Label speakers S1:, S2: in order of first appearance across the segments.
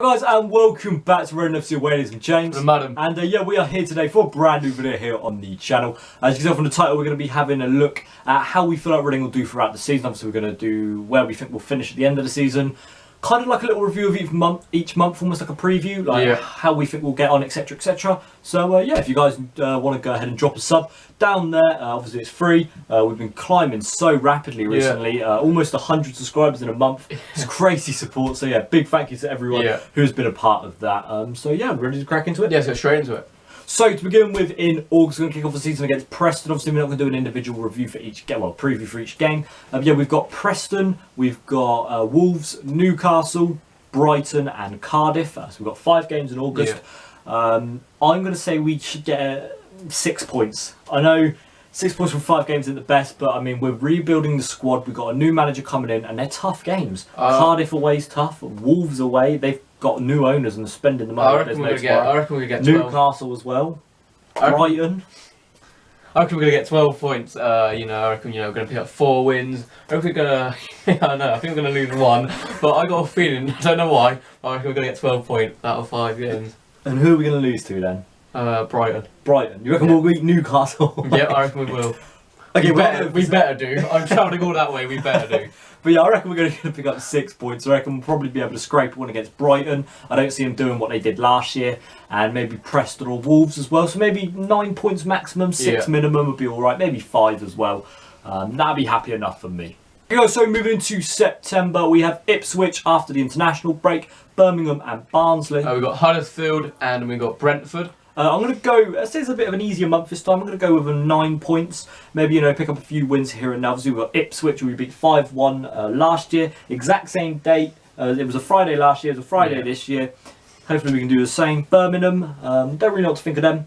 S1: Guys, and welcome back to Road FC Away, ladies and James.
S2: Madam.
S1: And yeah, we are here today for a brand new video here on the channel. As you can tell from the title, we're going to be having a look at how we feel like Reading will do throughout the season. Obviously, we're going to do where we think we'll finish at the end of the season. Kind of like a little review of each month, almost like a preview, like how we think we'll get on, etc, etc. So yeah, if you guys want to go ahead and drop a sub down there, obviously it's free. We've been climbing so rapidly recently, almost 100 subscribers in a month. It's crazy support, so yeah, big thank you to everyone who's been a part of that. So yeah, ready to crack into it?
S2: Yeah, let's go straight into it.
S1: So to begin with, in August, we're going to kick off the season against Preston. Obviously, we're not going to do an individual review for each game, well, preview for each game. Yeah, we've got Preston, we've got Wolves, Newcastle, Brighton and Cardiff. So we've got 5 games in August. I'm going to say we should get 6 points. I know 6 points from 5 games isn't the best, but I mean, we're rebuilding the squad. We've got a new manager coming in and they're tough games. Cardiff away is tough, Wolves away, they've got new owners and spending the money.
S2: I reckon we're going to get 12.
S1: Newcastle as well. Brighton.
S2: I reckon we're going to get 12 points. I reckon we're going to pick up 4 wins. I reckon we're going to, I think we're going to lose 1, but I got a feeling, I don't know why, I reckon we're going to get 12 points out of 5 games.
S1: And who are we going to lose to then?
S2: Brighton.
S1: Brighton. You reckon we'll beat Newcastle?
S2: Yeah, I reckon we will.
S1: Okay,
S2: we better do. I'm travelling all that way, we better do.
S1: But yeah, I reckon we're going to pick up 6 points. I reckon we'll probably be able to scrape one against Brighton. I don't see them doing what they did last year. And maybe Preston or Wolves as well. So maybe 9 points maximum, 6 minimum would be alright. Maybe 5 as well. That'd be happy enough for me. So moving into September, we have Ipswich after the international break, Birmingham and Barnsley.
S2: We've got Huddersfield and we've got Brentford.
S1: I'm going to go, let's say it's a bit of an easier month this time, I'm going to go with a 9 points. Maybe, pick up a few wins here and now. Obviously, we've got Ipswich, we beat 5-1 last year. Exact same date. It was a Friday last year, it was a Friday this year. Hopefully we can do the same. Birmingham, don't really know what to think of them.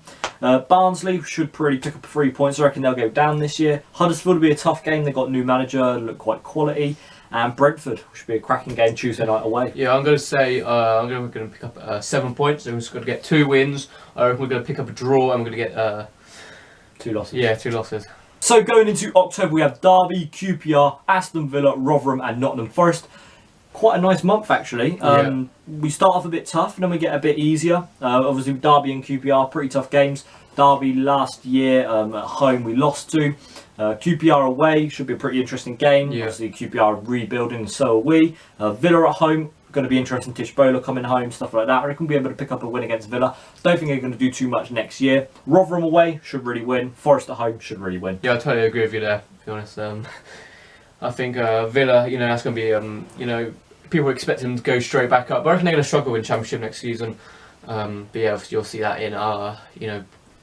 S1: Barnsley should probably pick up 3 points. I reckon they'll go down this year. Huddersfield will be a tough game. They've got a new manager, look quite quality. And Brentford should be a cracking game Tuesday night away.
S2: Yeah, I'm going to say we're going to pick up 7 points. So we're just going to get 2 wins. I reckon we're going to pick up a draw and we're going to get
S1: 2 losses.
S2: Yeah, 2 losses.
S1: So going into October, we have Derby, QPR, Aston Villa, Rotherham and Nottingham Forest. Quite a nice month actually. We start off a bit tough and then we get a bit easier. Obviously Derby and QPR, pretty tough games. Derby last year at home we lost to. QPR away should be a pretty interesting game. Obviously QPR are rebuilding and so are we. Villa at home, going to be interesting. Tish Bowler coming home, stuff like that. I reckon we'll be able to pick up a win against Villa. Don't think they're going to do too much next year. Rotherham away should really win. Forest at home should really win.
S2: Yeah, I totally agree with you there, to be honest. I think Villa, that's going to be, people expect them to go straight back up. But I reckon they're going to struggle in Championship next season. But yeah, you'll see that in our,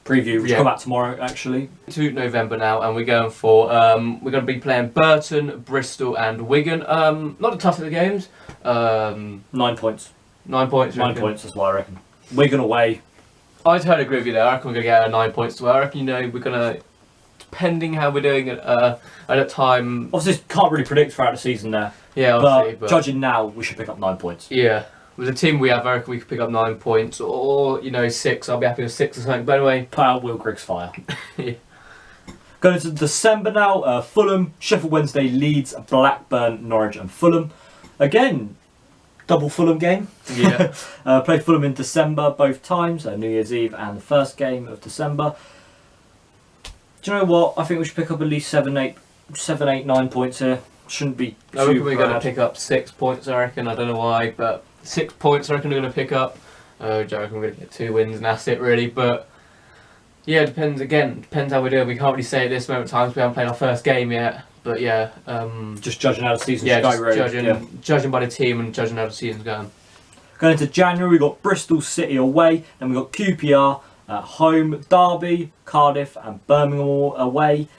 S1: preview, which come out tomorrow actually.
S2: To November now, and we're going for we're going to be playing Burton, Bristol, and Wigan. Not the toughest of the games.
S1: 9 points.
S2: 9 points.
S1: 9 points. That's what I reckon. Wigan away.
S2: I totally agree with you there. I reckon we're going to get 9 points. I reckon we're going to, depending how we're doing at that time.
S1: Obviously, can't really predict throughout the season there.
S2: Yeah, obviously,
S1: but judging now, we should pick up 9 points.
S2: Yeah. With the team we have, I reckon we could pick up 9 points, or 6. I'll be happy with 6 or something. But anyway,
S1: put out Will Grigg's fire. Going into December now, Fulham, Sheffield Wednesday, Leeds, Blackburn, Norwich, and Fulham. Again, double Fulham game.
S2: Yeah.
S1: Played Fulham in December both times, New Year's Eve and the first game of December. Do you know what? I think we should pick up at least 7, 8, 9 points here. Shouldn't be too
S2: I reckon we're
S1: bad.
S2: going to pick up 6 points. I reckon. I don't know why, but 6 points. I reckon we're going to pick up. I reckon we're going to get 2 wins, and that's it really. But yeah, it depends. Again, depends how we do. We can't really say at this moment in time. We haven't played our first game yet. But yeah,
S1: just judging how the season's
S2: judging by the team and judging how the season's going.
S1: Going into January, we got Bristol City away, then we got QPR at home, Derby, Cardiff, and Birmingham away.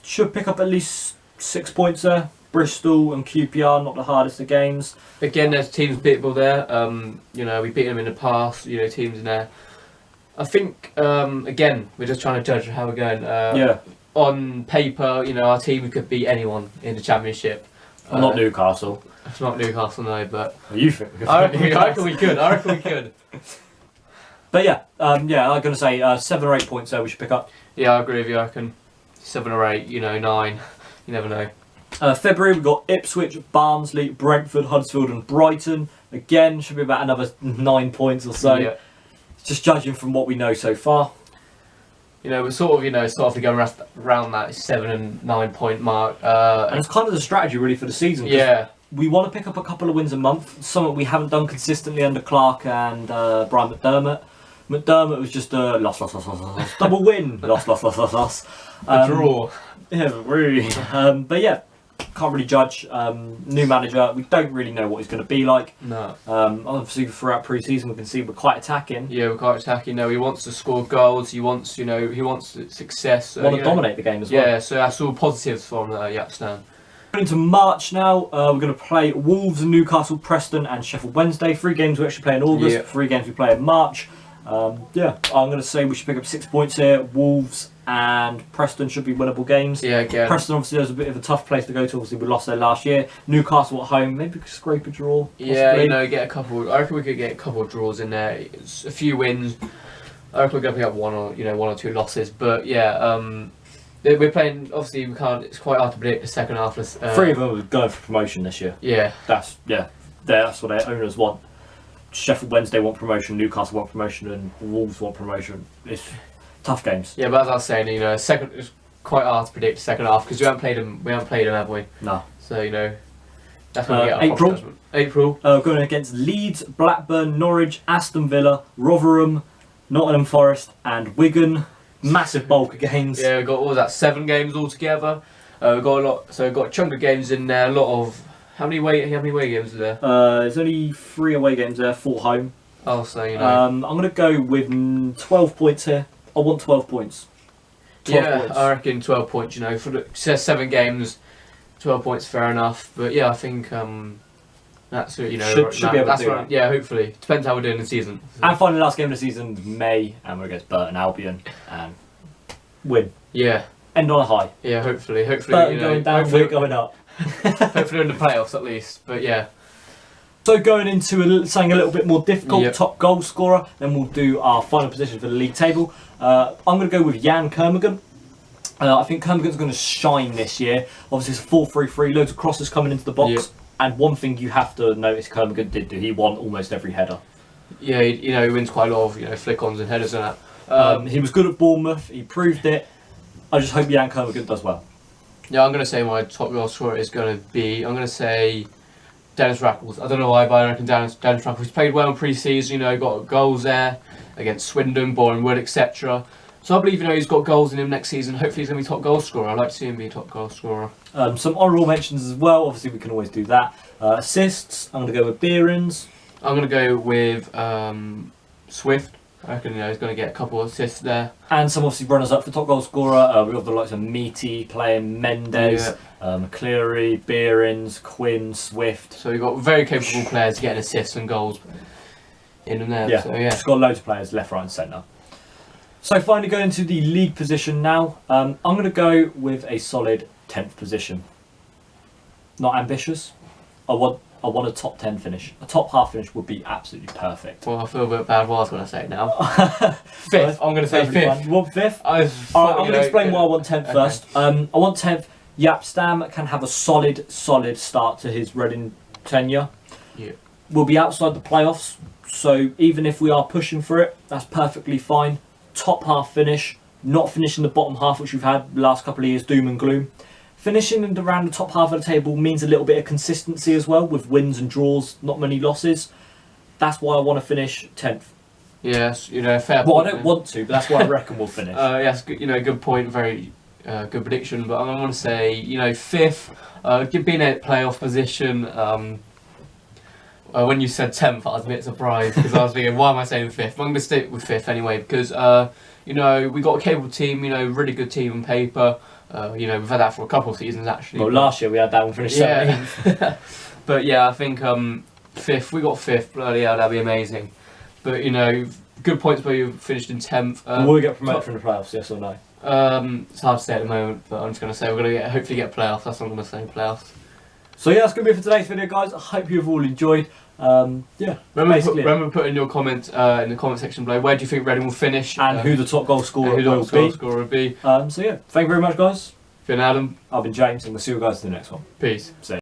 S1: Should pick up at least 6 points there. Bristol and QPR, not the hardest of games.
S2: Again, there's teams beatable there. We beat them in the past. Teams in there. I think again, we're just trying to judge how we're going. On paper, our team could beat anyone in the Championship.
S1: Not Newcastle.
S2: It's not Newcastle, no, but
S1: you think?
S2: I reckon we could. I reckon we could.
S1: But yeah, I'm going to say 7 or 8 points there we should pick up.
S2: Yeah, I agree with you. I reckon 7 or 8. 9. You never know.
S1: February, we've got Ipswich, Barnsley, Brentford, Huddersfield and Brighton. again, should be about another 9 points or so.
S2: Yeah.
S1: Just judging from what we know so far.
S2: We're sort of going around that 7 and 9 point mark.
S1: And it's kind of the strategy really for the season.
S2: Yeah.
S1: We want to pick up a couple of wins a month, something we haven't done consistently under Clark and Brian McDermott. McDermott was just a loss, double win, loss.
S2: A draw.
S1: Yeah, really. But yeah, can't really judge. New manager, we don't really know what he's going to be like.
S2: No.
S1: Obviously, throughout pre-season, we can see we're quite attacking.
S2: Yeah, we're quite attacking. He wants to score goals. He wants, success.
S1: Want to dominate the game as well.
S2: Yeah, so that's all positives from Yapstam.
S1: Into March now, we're going to play Wolves and Newcastle, Preston and Sheffield Wednesday. 3 games we actually play in August,
S2: Yeah.
S1: 3 games we play in March. I'm going to say we should pick up 6 points here. Wolves and Preston should be winnable games.
S2: Yeah, again.
S1: Preston obviously was a bit of a tough place to go to. Obviously we lost there last year. Newcastle at home, maybe we could scrape a draw. Possibly.
S2: Yeah, get a couple. I reckon we could get a couple of draws in there. It's a few wins. I reckon we're going to pick up one or 2 losses. But yeah, we're playing. Obviously, we can't. It's quite hard to predict the second half.
S1: 3 of them are going for promotion this year.
S2: Yeah,
S1: that's what their owners want. Sheffield Wednesday want promotion, Newcastle want promotion, and Wolves want promotion. It's tough games.
S2: Yeah, but as I was saying, second it's quite hard to predict the second half because we haven't played them. We haven't played them, have we?
S1: No.
S2: So that's when we get our
S1: April. Going against Leeds, Blackburn, Norwich, Aston Villa, Rotherham, Nottingham Forest, and Wigan. Massive bulk of games.
S2: Yeah, we've got all that 7 games altogether. We've got a lot. So we've got a chunk of games in there. A lot of how many away games are there?
S1: There's only 3 away games there, 4 home.
S2: Oh, so
S1: I'm going to go with 12 points here. I want 12 points.
S2: 12 points. I reckon 12 points. For the 7 games, 12 points, fair enough. But yeah, I think that's
S1: should be able to do that.
S2: Yeah, hopefully. Depends how we're doing the season.
S1: And finally, last game of the season, May, and we're against Burton Albion and win.
S2: Yeah.
S1: End on a high.
S2: Yeah, hopefully.
S1: Burton going down, we're going up.
S2: Hopefully in the playoffs at least. But yeah.
S1: So going into something a little bit more difficult, top goal scorer, then we'll do our final position for the league table. I'm going to go with Jan Kermigan. I think Kermigan's going to shine this year. Obviously it's a 4-3-3, loads of crosses coming into the box.
S2: Yep.
S1: And one thing you have to notice Kermigan did do, he won almost every header.
S2: Yeah, he wins quite a lot of flick-ons and headers and that.
S1: He was good at Bournemouth, he proved it. I just hope Jan Kermigan does well.
S2: Yeah, I'm going to say my top goal scorer is going to be, I'm going to say Dennis Rackles. I don't know why, but I reckon Dennis Rackles. He's played well in pre-season, got goals there against Swindon, Boreham Wood, etc. So I believe he's got goals in him next season. Hopefully he's going to be top goal scorer. I'd like to see him be a top goal scorer.
S1: Some honourable mentions as well. Obviously we can always do that. Assists. I'm going to go with Behrens.
S2: I'm going to go with Swift. I reckon he's going to get a couple of assists there.
S1: And some obviously runners up for top goal scorer. We've got the likes of Meaty playing, Mendes, McCleary, Behrens, Quinn, Swift.
S2: So we've got very capable players getting assists and goals in them there.
S1: Yeah,
S2: so, yeah.
S1: Just got loads of players left, right and centre. So finally going into the league position now. I'm going to go with a solid 10th position. Not ambitious. I want a top 10 finish. A top half finish would be absolutely perfect.
S2: Well, I feel a bit bad what I was going to say now. 5th. I'm going to say 5th.
S1: You want 5th? I'm going to explain why I want 10th first. I want 10th. Yapstam can have a solid start to his Reading tenure.
S2: Yeah.
S1: We'll be outside the playoffs, so even if we are pushing for it, that's perfectly fine. Top half finish, not finishing the bottom half, which we've had the last couple of years, doom and gloom. Finishing around the top half of the table means a little bit of consistency as well, with wins and draws, not many losses. That's why I want to finish 10th.
S2: Yes, fair point.
S1: Well, I don't want to, but that's why I reckon we'll finish.
S2: Yes, good point, very good prediction, but I'm going to say, 5th, being in a playoff position. When you said 10th, I was a bit surprised because I was thinking, why am I saying 5th? I'm going to stick with 5th anyway because, we got a capable team, really good team on paper. We've had that for a couple of seasons actually.
S1: Well, last year we had that one finished 17th.
S2: But yeah, I think 5th, we got 5th, bloody hell, that'd be amazing. But, good points where you finished in 10th.
S1: Will we get promoted from the playoffs, yes or no?
S2: It's hard to say at the moment, but I'm just going to say we're going to hopefully get playoffs. That's what I'm going to say, playoffs.
S1: So yeah, that's going to be it for today's video, guys. I hope you've all enjoyed.
S2: Remember putting your comment in the comment section below. Where do you think Reading will finish?
S1: And who the top goal scorer
S2: will be.
S1: So yeah, thank you very much, guys.
S2: Been Adam.
S1: I've been James, and we'll see you guys in the next one.
S2: Peace.
S1: See you.